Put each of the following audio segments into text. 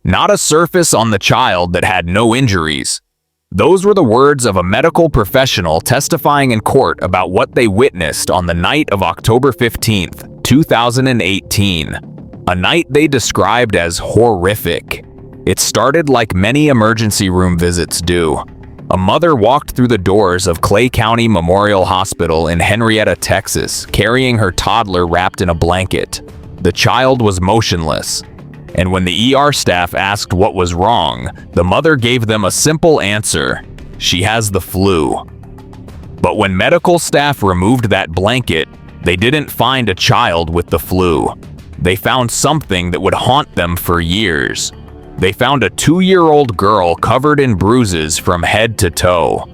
not a surface on the child that had no injuries. Those were the words of a medical professional testifying in court about what they witnessed on the night of October 15th, 2018. A night they described as horrific. It started like many emergency room visits do. A mother walked through the doors of Clay County Memorial Hospital in Henrietta, Texas, carrying her toddler wrapped in a blanket. The child was motionless, and when the ER staff asked what was wrong, the mother gave them a simple answer: she has the flu. But when medical staff removed that blanket, they didn't find a child with the flu. They found something that would haunt them for years. They found a 2-year-old girl covered in bruises from head to toe.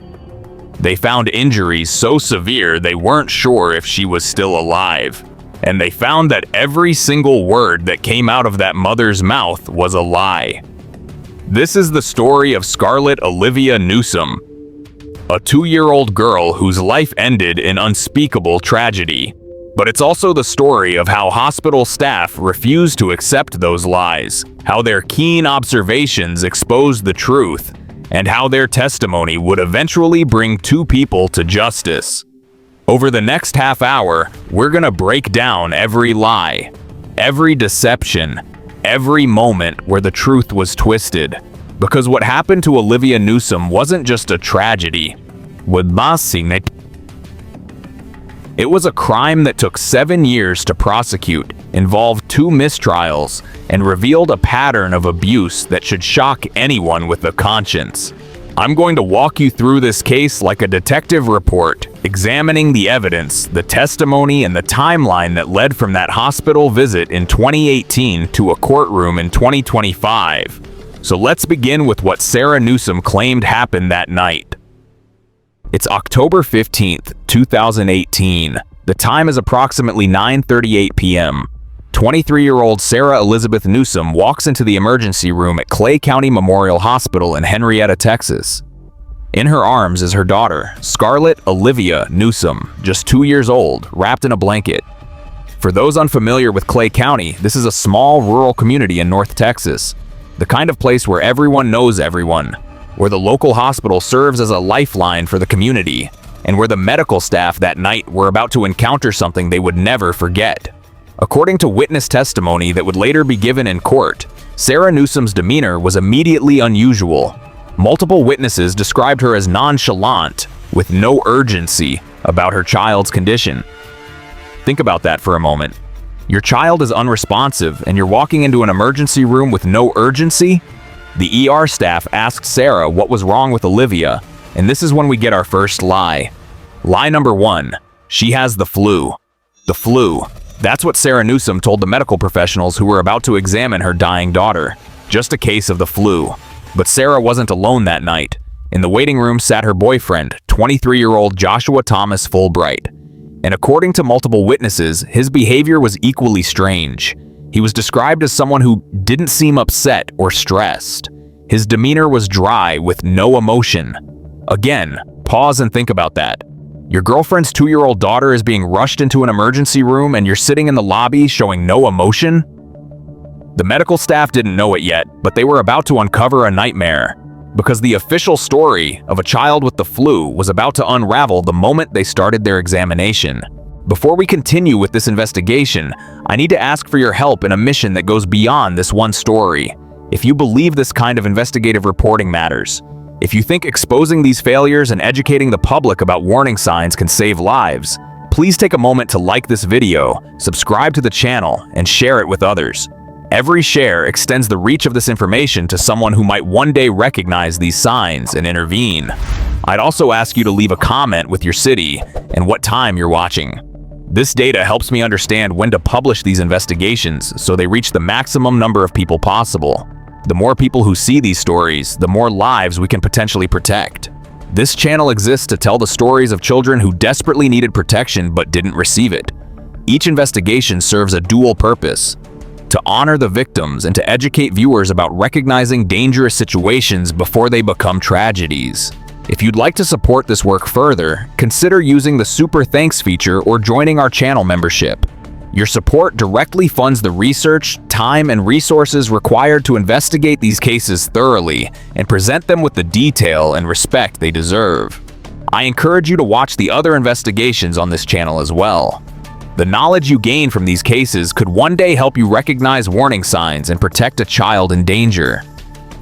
They found injuries so severe they weren't sure if she was still alive. And they found that every single word that came out of that mother's mouth was a lie. This is the story of Scarlette Olivia Newsom, a 2-year-old girl whose life ended in unspeakable tragedy. But it's also the story of how hospital staff refused to accept those lies, how their keen observations exposed the truth, and how their testimony would eventually bring 2 people to justice. Over the next half hour, we're gonna break down every lie, every deception, every moment where the truth was twisted. Because what happened to Olivia Newsom wasn't just a tragedy. It was a crime that took 7 years to prosecute, involved 2 mistrials, and revealed a pattern of abuse that should shock anyone with a conscience. I'm going to walk you through this case like a detective report, examining the evidence, the testimony, and the timeline that led from that hospital visit in 2018 to a courtroom in 2025. So let's begin with what Sarah Newsom claimed happened that night. It's October 15th, 2018. The time is approximately 9:38 p.m. 23-year-old Sarah Elizabeth Newsom walks into the emergency room at Clay County Memorial Hospital in Henrietta, Texas. In her arms is her daughter, Scarlette Olivia Newsom, just 2 years old, wrapped in a blanket. For those unfamiliar with Clay County, this is a small rural community in North Texas, the kind of place where everyone knows everyone, where the local hospital serves as a lifeline for the community, and where the medical staff that night were about to encounter something they would never forget. According to witness testimony that would later be given in court, Sarah Newsom's demeanor was immediately unusual. Multiple witnesses described her as nonchalant, with no urgency about her child's condition. Think about that for a moment. Your child is unresponsive and you're walking into an emergency room with no urgency? The ER staff asked Sarah what was wrong with Olivia, and this is when we get our first lie. Lie number 1, she has the flu. The flu. That's what Sarah Newsom told the medical professionals who were about to examine her dying daughter. Just a case of the flu. But Sarah wasn't alone that night. In the waiting room sat her boyfriend, 23-year-old Joshua Thomas Fulbright. And according to multiple witnesses, his behavior was equally strange. He was described as someone who didn't seem upset or stressed. His demeanor was dry with no emotion. Again, pause and think about that. Your girlfriend's 2-year-old daughter is being rushed into an emergency room and you're sitting in the lobby showing no emotion? The medical staff didn't know it yet, but they were about to uncover a nightmare. Because the official story of a child with the flu was about to unravel the moment they started their examination. Before we continue with this investigation, I need to ask for your help in a mission that goes beyond this one story. If you believe this kind of investigative reporting matters, if you think exposing these failures and educating the public about warning signs can save lives, please take a moment to like this video, subscribe to the channel, and share it with others. Every share extends the reach of this information to someone who might one day recognize these signs and intervene. I'd also ask you to leave a comment with your city and what time you're watching. This data helps me understand when to publish these investigations so they reach the maximum number of people possible. The more people who see these stories, the more lives we can potentially protect. This channel exists to tell the stories of children who desperately needed protection but didn't receive it. Each investigation serves a dual purpose: to honor the victims and to educate viewers about recognizing dangerous situations before they become tragedies. If you'd like to support this work further, consider using the Super Thanks feature or joining our channel membership. Your support directly funds the research, time, and resources required to investigate these cases thoroughly and present them with the detail and respect they deserve. I encourage you to watch the other investigations on this channel as well. The knowledge you gain from these cases could one day help you recognize warning signs and protect a child in danger.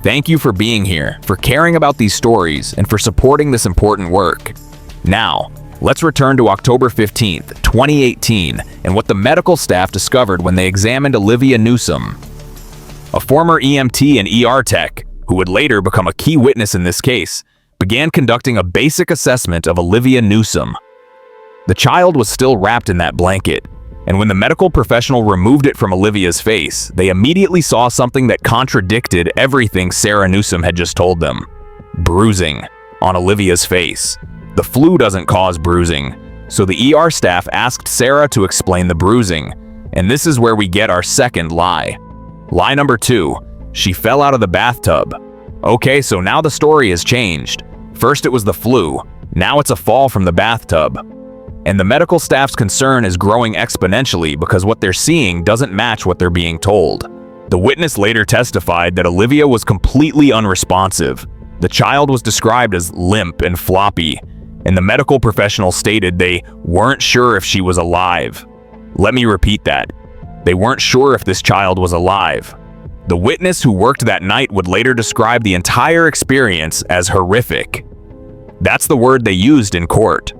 Thank you for being here, for caring about these stories, and for supporting this important work. Now, let's return to October 15th, 2018, and what the medical staff discovered when they examined Olivia Newsom. A former EMT and ER tech, who would later become a key witness in this case, began conducting a basic assessment of Olivia Newsom. The child was still wrapped in that blanket, and when the medical professional removed it from Olivia's face, they immediately saw something that contradicted everything Sarah Newsom had just told them. Bruising on Olivia's face. The flu doesn't cause bruising, so the ER staff asked Sarah to explain the bruising, and this is where we get our second lie. Lie number 2, she fell out of the bathtub. Okay, so now the story has changed. First it was the flu, now it's a fall from the bathtub. And the medical staff's concern is growing exponentially because what they're seeing doesn't match what they're being told. The witness later testified that Olivia was completely unresponsive. The child was described as limp and floppy, and the medical professional stated they weren't sure if she was alive. Let me repeat that. They weren't sure if this child was alive. The witness who worked that night would later describe the entire experience as horrific. That's the word they used in court.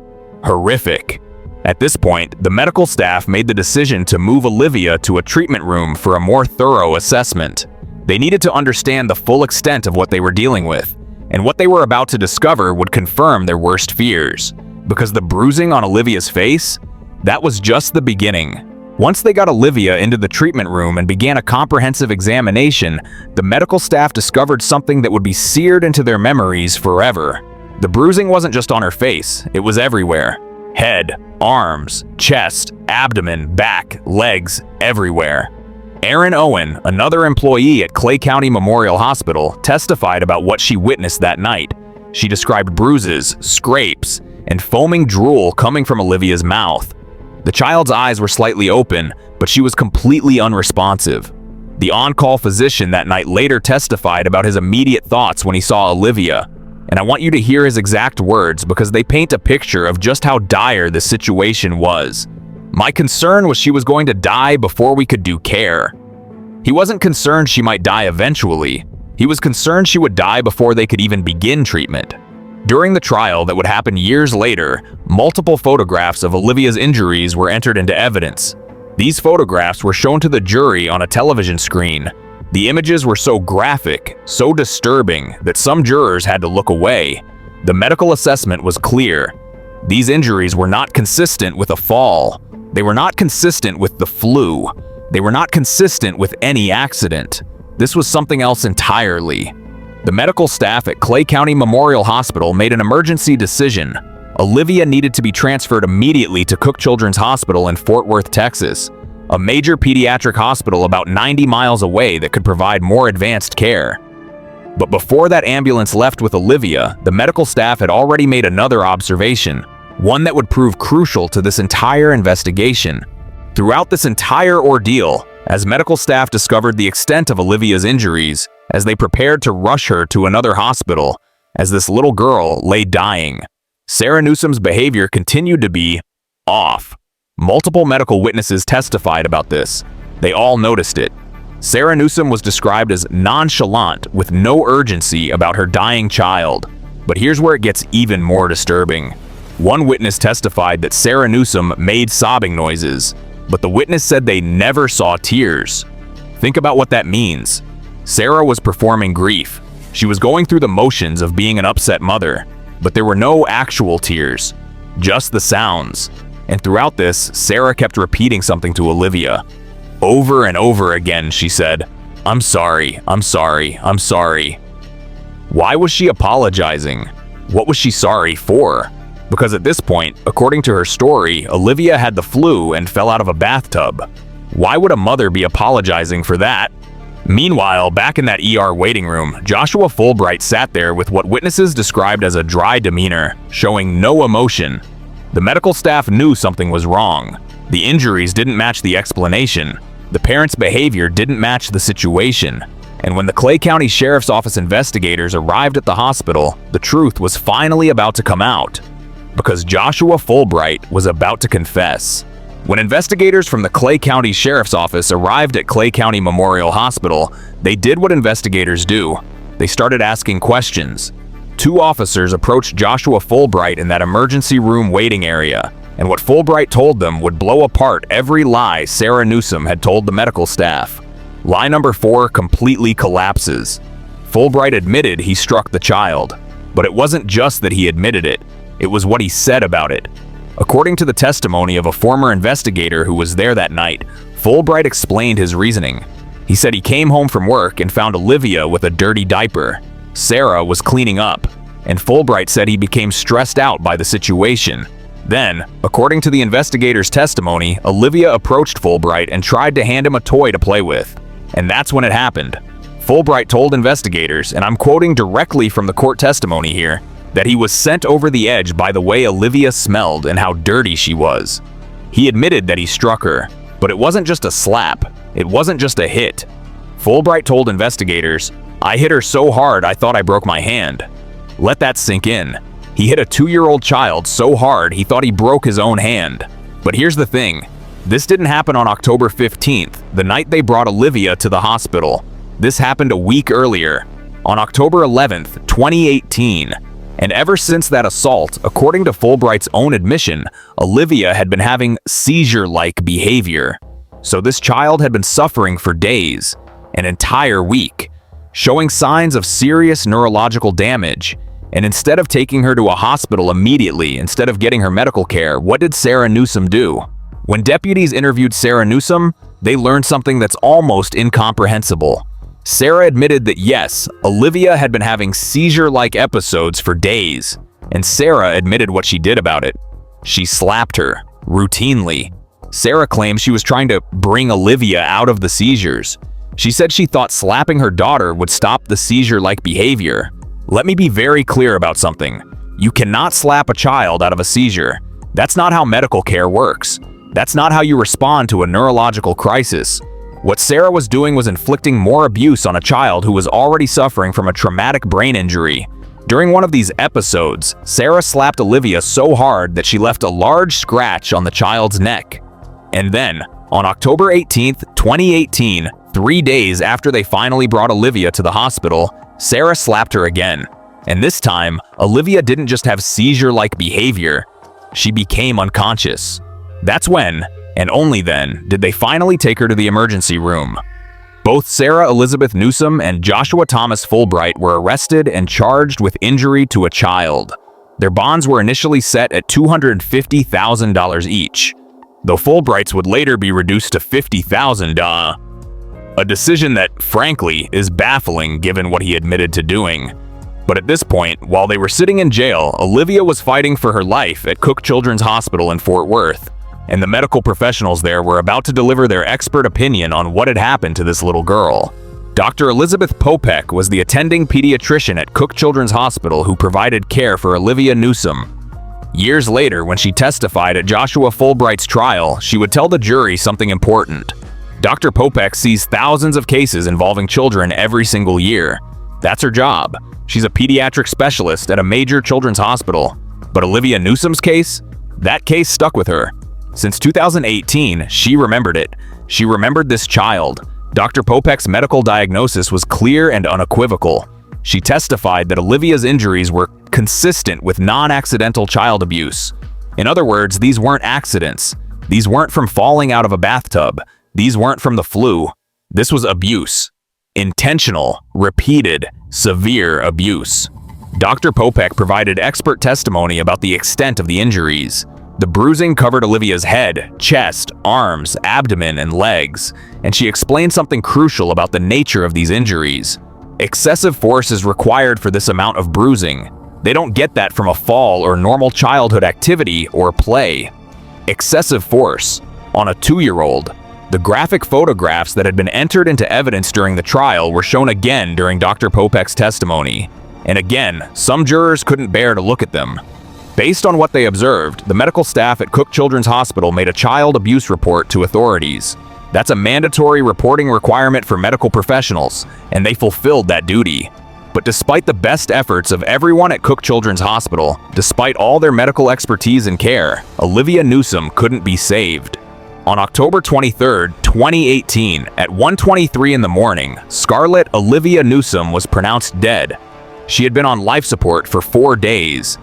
Horrific. At this point, the medical staff made the decision to move Olivia to a treatment room for a more thorough assessment. They needed to understand the full extent of what they were dealing with, and what they were about to discover would confirm their worst fears. Because the bruising on Olivia's face, that was just the beginning. Once they got Olivia into the treatment room and began a comprehensive examination, the medical staff discovered something that would be seared into their memories forever. The bruising wasn't just on her face, it was everywhere. Head, arms, chest, abdomen, back, legs, everywhere. Erin Owen, another employee at Clay County Memorial Hospital, testified about what she witnessed that night. She described bruises, scrapes, and foaming drool coming from Olivia's mouth. The child's eyes were slightly open, but she was completely unresponsive. The on-call physician that night later testified about his immediate thoughts when he saw Olivia. And I want you to hear his exact words because they paint a picture of just how dire the situation was. My concern was she was going to die before we could do care. He wasn't concerned she might die eventually. He was concerned she would die before they could even begin treatment. During the trial that would happen years later, multiple photographs of Olivia's injuries were entered into evidence. These photographs were shown to the jury on a television screen. The images were so graphic, so disturbing, that some jurors had to look away. The medical assessment was clear. These injuries were not consistent with a fall. They were not consistent with the flu. They were not consistent with any accident. This was something else entirely. The medical staff at Clay County Memorial Hospital made an emergency decision. Olivia needed to be transferred immediately to Cook Children's Hospital in Fort Worth, Texas, a major pediatric hospital about 90 miles away that could provide more advanced care. But before that ambulance left with Olivia, the medical staff had already made another observation, one that would prove crucial to this entire investigation. Throughout this entire ordeal, as medical staff discovered the extent of Olivia's injuries, as they prepared to rush her to another hospital, as this little girl lay dying, Sarah Newsom's behavior continued to be off. Multiple medical witnesses testified about this. They all noticed it. Sarah Newsom was described as nonchalant with no urgency about her dying child. But here's where it gets even more disturbing. One witness testified that Sarah Newsom made sobbing noises, but the witness said they never saw tears. Think about what that means. Sarah was performing grief. She was going through the motions of being an upset mother, but there were no actual tears, just the sounds. And throughout this, Sarah kept repeating something to Olivia. Over and over again, she said, "I'm sorry, I'm sorry, I'm sorry." Why was she apologizing? What was she sorry for? Because at this point, according to her story, Olivia had the flu and fell out of a bathtub. Why would a mother be apologizing for that? Meanwhile, back in that ER waiting room, Joshua Fulbright sat there with what witnesses described as a dry demeanor, showing no emotion. The medical staff knew something was wrong. The injuries didn't match the explanation. The parents' behavior didn't match the situation. And when the Clay County Sheriff's Office investigators arrived at the hospital, the truth was finally about to come out. Because Joshua Fulbright was about to confess. When investigators from the Clay County Sheriff's Office arrived at Clay County Memorial Hospital, they did what investigators do. They started asking questions. 2 officers approached Joshua Fulbright in that emergency room waiting area, and what Fulbright told them would blow apart every lie Sarah Newsom had told the medical staff. Lie number 4 completely collapses. Fulbright admitted he struck the child, but it wasn't just that he admitted it, it was what he said about it. According to the testimony of a former investigator who was there that night, Fulbright explained his reasoning. He said he came home from work and found Olivia with a dirty diaper. Sarah was cleaning up, and Fulbright said he became stressed out by the situation. Then, according to the investigator's testimony, Olivia approached Fulbright and tried to hand him a toy to play with. And that's when it happened. Fulbright told investigators, and I'm quoting directly from the court testimony here, that he was sent over the edge by the way Olivia smelled and how dirty she was. He admitted that he struck her, but it wasn't just a slap, it wasn't just a hit. Fulbright told investigators, "I hit her so hard I thought I broke my hand." Let that sink in. He hit a 2-year-old child so hard he thought he broke his own hand. But here's the thing, this didn't happen on October 15th, the night they brought Olivia to the hospital. This happened a week earlier, on October 11th, 2018. And ever since that assault, according to Fulbright's own admission, Olivia had been having seizure-like behavior. So this child had been suffering for days, an entire week, showing signs of serious neurological damage. And instead of taking her to a hospital immediately, instead of getting her medical care, what did Sarah Newsom do? When deputies interviewed Sarah Newsom, they learned something that's almost incomprehensible. Sarah admitted that yes, Olivia had been having seizure-like episodes for days, and Sarah admitted what she did about it. She slapped her, routinely. Sarah claims she was trying to bring Olivia out of the seizures. She said she thought slapping her daughter would stop the seizure-like behavior. Let me be very clear about something. You cannot slap a child out of a seizure. That's not how medical care works. That's not how you respond to a neurological crisis. What Sarah was doing was inflicting more abuse on a child who was already suffering from a traumatic brain injury. During one of these episodes, Sarah slapped Olivia so hard that she left a large scratch on the child's neck. And then, on October 18th, 2018, 3 days after they finally brought Olivia to the hospital, Sarah slapped her again. And this time, Olivia didn't just have seizure-like behavior, she became unconscious. That's when, and only then, did they finally take her to the emergency room. Both Sarah Elizabeth Newsom and Joshua Thomas Fulbright were arrested and charged with injury to a child. Their bonds were initially set at $250,000 each, though Fulbright's would later be reduced to $50,000. A decision that, frankly, is baffling given what he admitted to doing. But at this point, while they were sitting in jail, Olivia was fighting for her life at Cook Children's Hospital in Fort Worth. And the medical professionals there were about to deliver their expert opinion on what had happened to this little girl. Dr. Elizabeth Popek was the attending pediatrician at Cook Children's Hospital who provided care for Olivia Newsom. Years later, when she testified at Joshua Fulbright's trial, she would tell the jury something important. Dr. Popek sees thousands of cases involving children every single year. That's her job. She's a pediatric specialist at a major children's hospital. But Olivia Newsom's case? That case stuck with her. Since 2018, she remembered it. She remembered this child. Dr. Popek's medical diagnosis was clear and unequivocal. She testified that Olivia's injuries were consistent with non-accidental child abuse. In other words, these weren't accidents. These weren't from falling out of a bathtub. These weren't from the flu. This was abuse. Intentional, repeated, severe abuse. Dr. Popek provided expert testimony about the extent of the injuries. The bruising covered Olivia's head, chest, arms, abdomen, and legs, and she explained something crucial about the nature of these injuries. Excessive force is required for this amount of bruising. They don't get that from a fall or normal childhood activity or play. Excessive force on a 2-year-old. The graphic photographs that had been entered into evidence during the trial were shown again during Dr. Popek's testimony. And again, some jurors couldn't bear to look at them. Based on what they observed, the medical staff at Cook Children's Hospital made a child abuse report to authorities. That's a mandatory reporting requirement for medical professionals, and they fulfilled that duty. But despite the best efforts of everyone at Cook Children's Hospital, despite all their medical expertise and care, Olivia Newsom couldn't be saved. On October 23, 2018, at 1:23 in the morning, Scarlette Olivia Newsom was pronounced dead. She had been on life support for 4 days.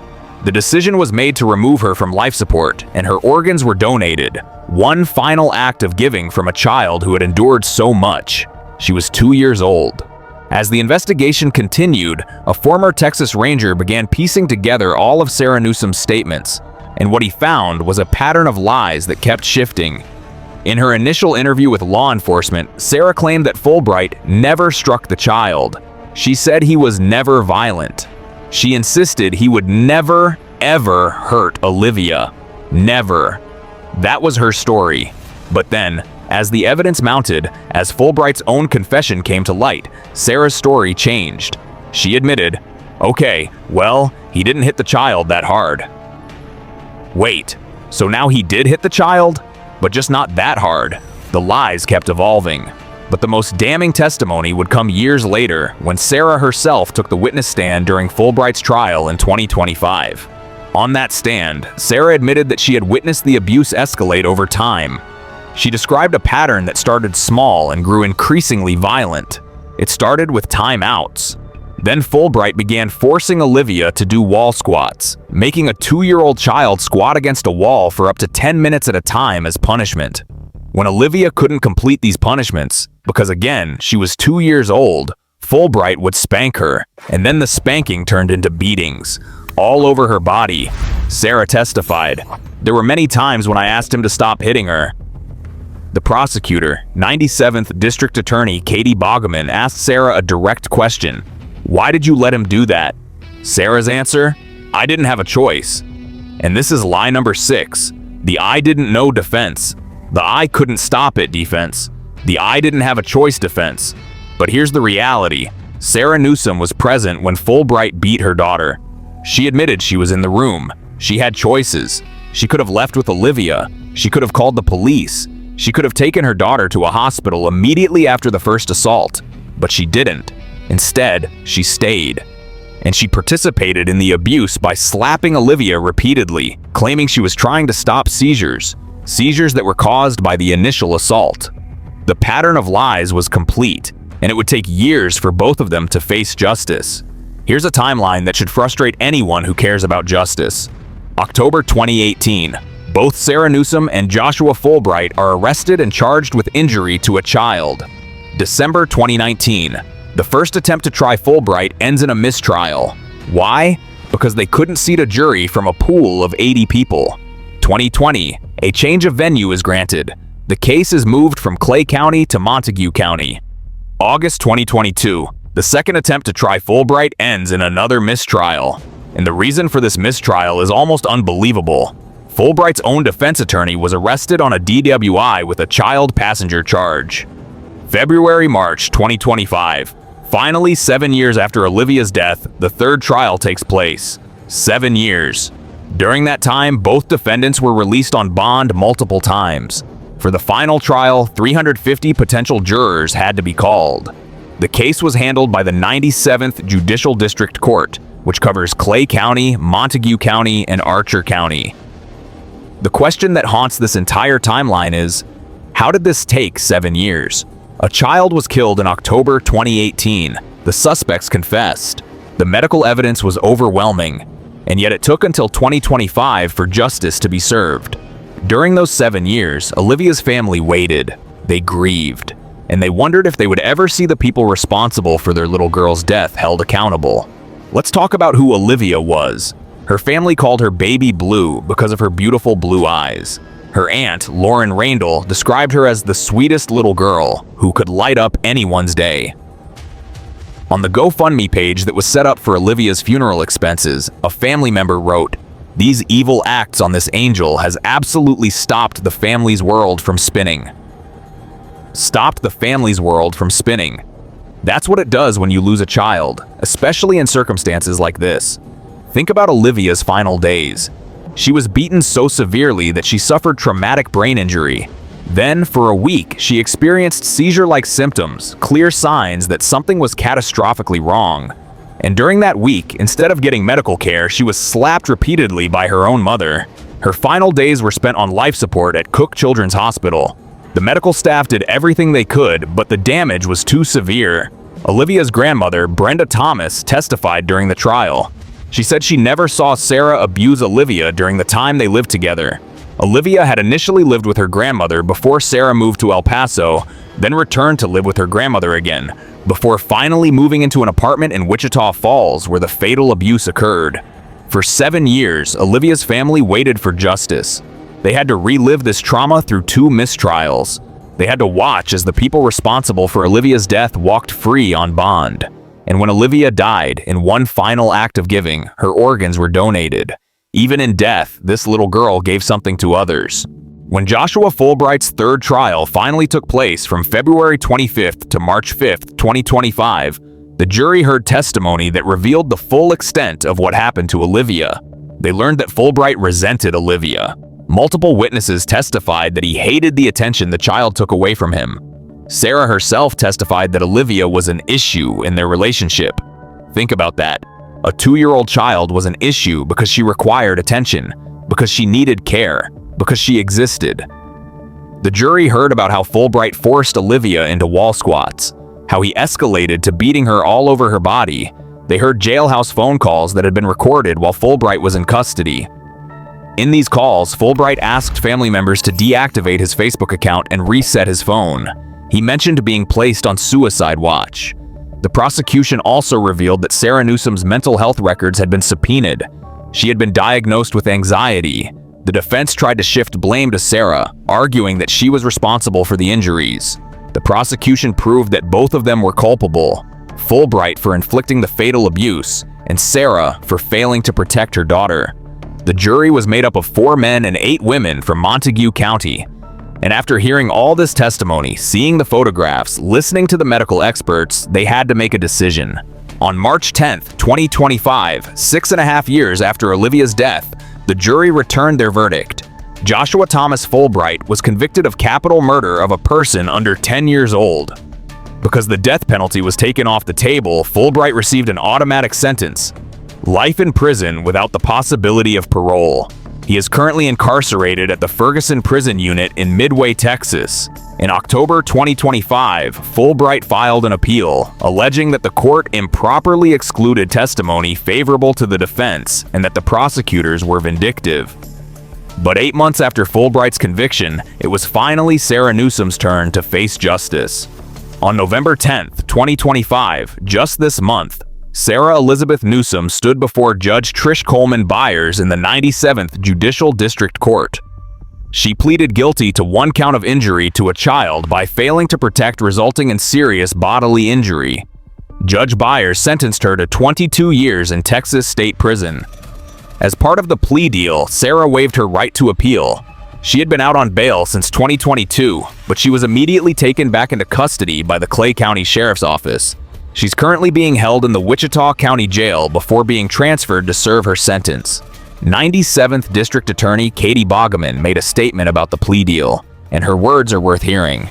The decision was made to remove her from life support, and her organs were donated. One final act of giving from a child who had endured so much. She was 2 years old. As the investigation continued, a former Texas Ranger began piecing together all of Sarah Newsom's statements, and what he found was a pattern of lies that kept shifting. In her initial interview with law enforcement, Sarah claimed that Fulbright never struck the child. She said he was never violent. She insisted he would never, ever hurt Olivia. Never. That was her story. But then, as the evidence mounted, as Fulbright's own confession came to light, Sarah's story changed. She admitted, "Okay, well, he didn't hit the child that hard." Wait, so now he did hit the child? But just not that hard. The lies kept evolving. But the most damning testimony would come years later when Sarah herself took the witness stand during Fulbright's trial in 2025. On that stand, Sarah admitted that she had witnessed the abuse escalate over time. She described a pattern that started small and grew increasingly violent. It started with timeouts. Then Fulbright began forcing Olivia to do wall squats, making a 2-year-old child squat against a wall for up to 10 minutes at a time as punishment. When Olivia couldn't complete these punishments, because again, she was 2 years old, Fulbright would spank her, and then the spanking turned into beatings, all over her body. Sarah testified, "There were many times when I asked him to stop hitting her." The prosecutor, 97th District Attorney Katie Boggeman, asked Sarah a direct question. "Why did you let him do that?" Sarah's answer, "I didn't have a choice." And this is lie number 6, the "I didn't know" defense. The "I couldn't stop it" defense. The "I didn't have a choice" defense. But here's the reality. Sarah Newsom was present when Fulbright beat her daughter. She admitted she was in the room. She had choices. She could have left with Olivia. She could have called the police. She could have taken her daughter to a hospital immediately after the first assault. But she didn't. Instead, she stayed. And she participated in the abuse by slapping Olivia repeatedly, claiming she was trying to stop seizures. Seizures that were caused by the initial assault. The pattern of lies was complete, and it would take years for both of them to face justice. Here's a timeline that should frustrate anyone who cares about justice. October 2018. Both Sarah Newsom and Joshua Fulbright are arrested and charged with injury to a child. December 2019. The first attempt to try Fulbright ends in a mistrial. Why? Because they couldn't seat a jury from a pool of 80 people. 2020. A change of venue is granted. The case is moved from Clay County to Montague County. August 2022. The second attempt to try Fulbright ends in another mistrial. And the reason for this mistrial is almost unbelievable. Fulbright's own defense attorney was arrested on a DWI with a child passenger charge. February-March 2025. Finally, 7 years after Olivia's death, the third trial takes place. 7 years. During that time, both defendants were released on bond multiple times. For the final trial, 350 potential jurors had to be called. The case was handled by the 97th Judicial District Court, which covers Clay County, Montague County, and Archer County. The question that haunts this entire timeline is, how did this take 7 years? A child was killed in October 2018. The suspects confessed. The medical evidence was overwhelming, and yet it took until 2025 for justice to be served. During those 7 years, Olivia's family waited. They grieved, and they wondered if they would ever see the people responsible for their little girl's death held accountable. Let's talk about who Olivia was. Her family called her Baby Blue because of her beautiful blue eyes. Her aunt, Lauren Randall, described her as the sweetest little girl who could light up anyone's day. On the GoFundMe page that was set up for Olivia's funeral expenses, a family member wrote, "These evil acts on this angel has absolutely stopped the family's world from spinning." Stopped the family's world from spinning. That's what it does when you lose a child, especially in circumstances like this. Think about Olivia's final days. She was beaten so severely that she suffered traumatic brain injury. Then, for a week, she experienced seizure-like symptoms, clear signs that something was catastrophically wrong. And during that week, instead of getting medical care, she was slapped repeatedly by her own mother. Her final days were spent on life support at Cook Children's Hospital. The medical staff did everything they could, but the damage was too severe. Olivia's grandmother, Brenda Thomas, testified during the trial. She said she never saw Sarah abuse Olivia during the time they lived together. Olivia had initially lived with her grandmother before Sarah moved to El Paso, then returned to live with her grandmother again, before finally moving into an apartment in Wichita Falls where the fatal abuse occurred. For 7 years, Olivia's family waited for justice. They had to relive this trauma through 2 mistrials. They had to watch as the people responsible for Olivia's death walked free on bond. And when Olivia died, in one final act of giving, her organs were donated. Even in death, this little girl gave something to others. When Joshua Fulbright's third trial finally took place from February 25th to March 5th, 2025, the jury heard testimony that revealed the full extent of what happened to Olivia. They learned that Fulbright resented Olivia. Multiple witnesses testified that he hated the attention the child took away from him. Sarah herself testified that Olivia was an issue in their relationship. Think about that. A 2-year-old child was an issue because she required attention, because she needed care, because she existed. The jury heard about how Fulbright forced Olivia into wall squats, how he escalated to beating her all over her body. They heard jailhouse phone calls that had been recorded while Fulbright was in custody. In these calls, Fulbright asked family members to deactivate his Facebook account and reset his phone. He mentioned being placed on suicide watch. The prosecution also revealed that Sarah Newsom's mental health records had been subpoenaed. She had been diagnosed with anxiety. The defense tried to shift blame to Sarah, arguing that she was responsible for the injuries. The prosecution proved that both of them were culpable, Fulbright for inflicting the fatal abuse, and Sarah for failing to protect her daughter. The jury was made up of 4 men and 8 women from Montague County. And after hearing all this testimony, seeing the photographs, listening to the medical experts, they had to make a decision. On March 10th, 2025, 6.5 years after Olivia's death, the jury returned their verdict. Joshua Thomas Fulbright was convicted of capital murder of a person under 10 years old. Because the death penalty was taken off the table, Fulbright received an automatic sentence: life in prison without the possibility of parole. He is currently incarcerated at the Ferguson Prison Unit in Midway, Texas. In October 2025, Fulbright filed an appeal, alleging that the court improperly excluded testimony favorable to the defense and that the prosecutors were vindictive. But 8 months after Fulbright's conviction, it was finally Sarah Newsom's turn to face justice. On November 10th, 2025, just this month, Sarah Elizabeth Newsom stood before Judge Trish Coleman Byers in the 97th Judicial District Court. She pleaded guilty to 1 count of injury to a child by failing to protect, resulting in serious bodily injury. Judge Byers sentenced her to 22 years in Texas State Prison. As part of the plea deal, Sarah waived her right to appeal. She had been out on bail since 2022, but she was immediately taken back into custody by the Clay County Sheriff's Office. She's currently being held in the Wichita County Jail before being transferred to serve her sentence. 97th District Attorney Katie Boggeman made a statement about the plea deal, and her words are worth hearing.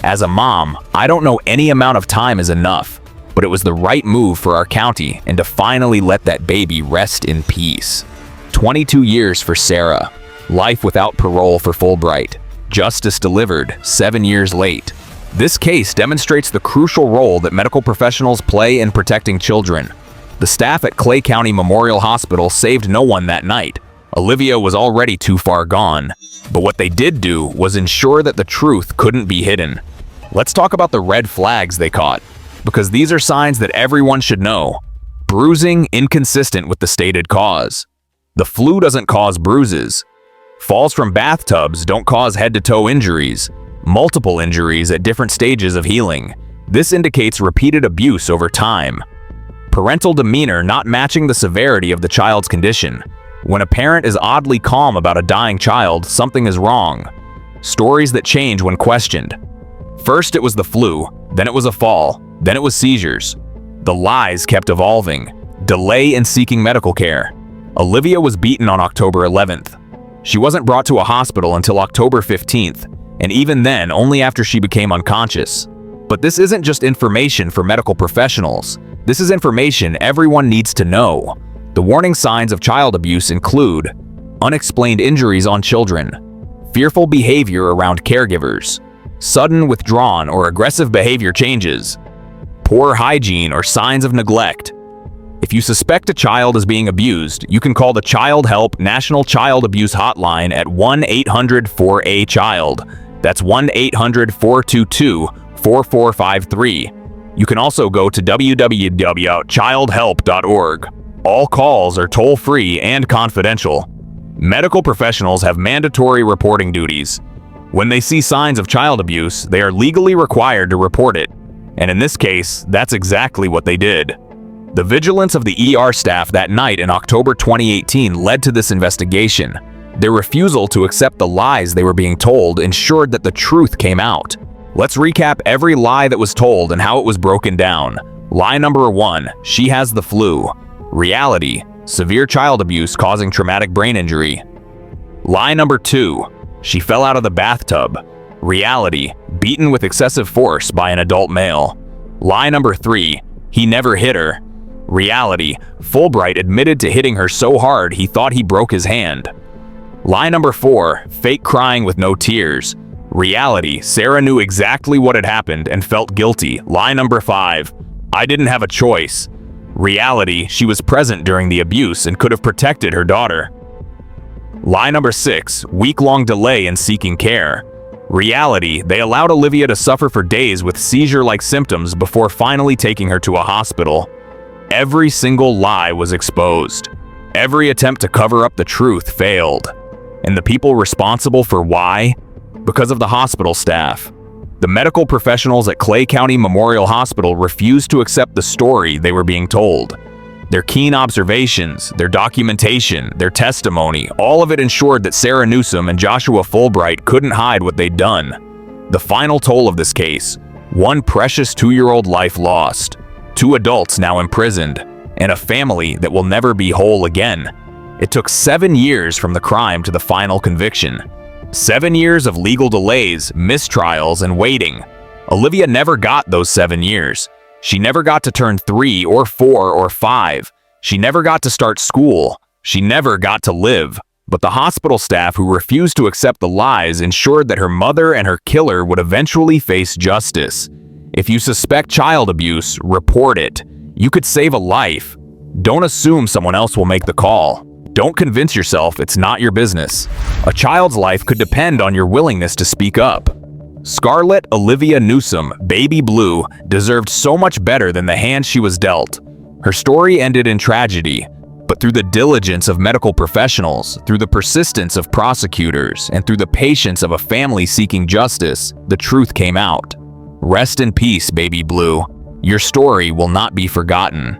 As a mom, I don't know any amount of time is enough, but it was the right move for our county and to finally let that baby rest in peace. 22 years for Sarah. Life without parole for Fulbright. Justice delivered 7 years late. This case demonstrates the crucial role that medical professionals play in protecting children. The staff at Clay County Memorial Hospital saved no one that night. Olivia was already too far gone. But what they did do was ensure that the truth couldn't be hidden. Let's talk about the red flags they caught, because these are signs that everyone should know. Bruising inconsistent with the stated cause. The flu doesn't cause bruises. Falls from bathtubs don't cause head-to-toe injuries. Multiple injuries at different stages of healing. This indicates repeated abuse over time. Parental demeanor not matching the severity of the child's condition. When a parent is oddly calm about a dying child, something is wrong. Stories that change when questioned. First it was the flu, then it was a fall, then it was seizures. The lies kept evolving. Delay in seeking medical care. Olivia was beaten on October 11th. She wasn't brought to a hospital until October 15th, and even then only after she became unconscious. But this isn't just information for medical professionals. This is information everyone needs to know. The warning signs of child abuse include unexplained injuries on children, fearful behavior around caregivers, sudden withdrawn or aggressive behavior changes, poor hygiene or signs of neglect. If you suspect a child is being abused, you can call the Childhelp National Child Abuse Hotline at 1-800-4A-CHILD. That's 1-800-422-4453. You can also go to www.childhelp.org. All calls are toll-free and confidential. Medical professionals have mandatory reporting duties. When they see signs of child abuse, they are legally required to report it. And in this case, that's exactly what they did. The vigilance of the ER staff that night in October 2018 led to this investigation. Their refusal to accept the lies they were being told ensured that the truth came out. Let's recap every lie that was told and how it was broken down. Lie number 1, she has the flu. Reality, severe child abuse causing traumatic brain injury. Lie number 2, she fell out of the bathtub. Reality, beaten with excessive force by an adult male. Lie number 3, he never hit her. Reality, Fulbright admitted to hitting her so hard he thought he broke his hand. Lie number 4, fake crying with no tears. Reality, Sarah knew exactly what had happened and felt guilty. Lie number 5, I didn't have a choice. Reality, she was present during the abuse and could have protected her daughter. Lie number 6, week-long delay in seeking care. Reality, they allowed Olivia to suffer for days with seizure-like symptoms before finally taking her to a hospital. Every single lie was exposed. Every attempt to cover up the truth failed. And the people responsible for why? Because of the hospital staff. The medical professionals at Clay County Memorial Hospital refused to accept the story they were being told. Their keen observations, their documentation, their testimony, all of it ensured that Sarah Newsom and Joshua Fulbright couldn't hide what they'd done. The final toll of this case, one precious 2-year-old life lost, 2 adults now imprisoned, and a family that will never be whole again. It took 7 years from the crime to the final conviction. 7 years of legal delays, mistrials, and waiting. Olivia never got those 7 years. She never got to turn 3 or 4 or 5. She never got to start school. She never got to live. But the hospital staff who refused to accept the lies ensured that her mother and her killer would eventually face justice. If you suspect child abuse, report it. You could save a life. Don't assume someone else will make the call. Don't convince yourself it's not your business. A child's life could depend on your willingness to speak up. Scarlette Olivia Newsom, Baby Blue, deserved so much better than the hand she was dealt. Her story ended in tragedy, but through the diligence of medical professionals, through the persistence of prosecutors, and through the patience of a family seeking justice, the truth came out. Rest in peace, Baby Blue. Your story will not be forgotten.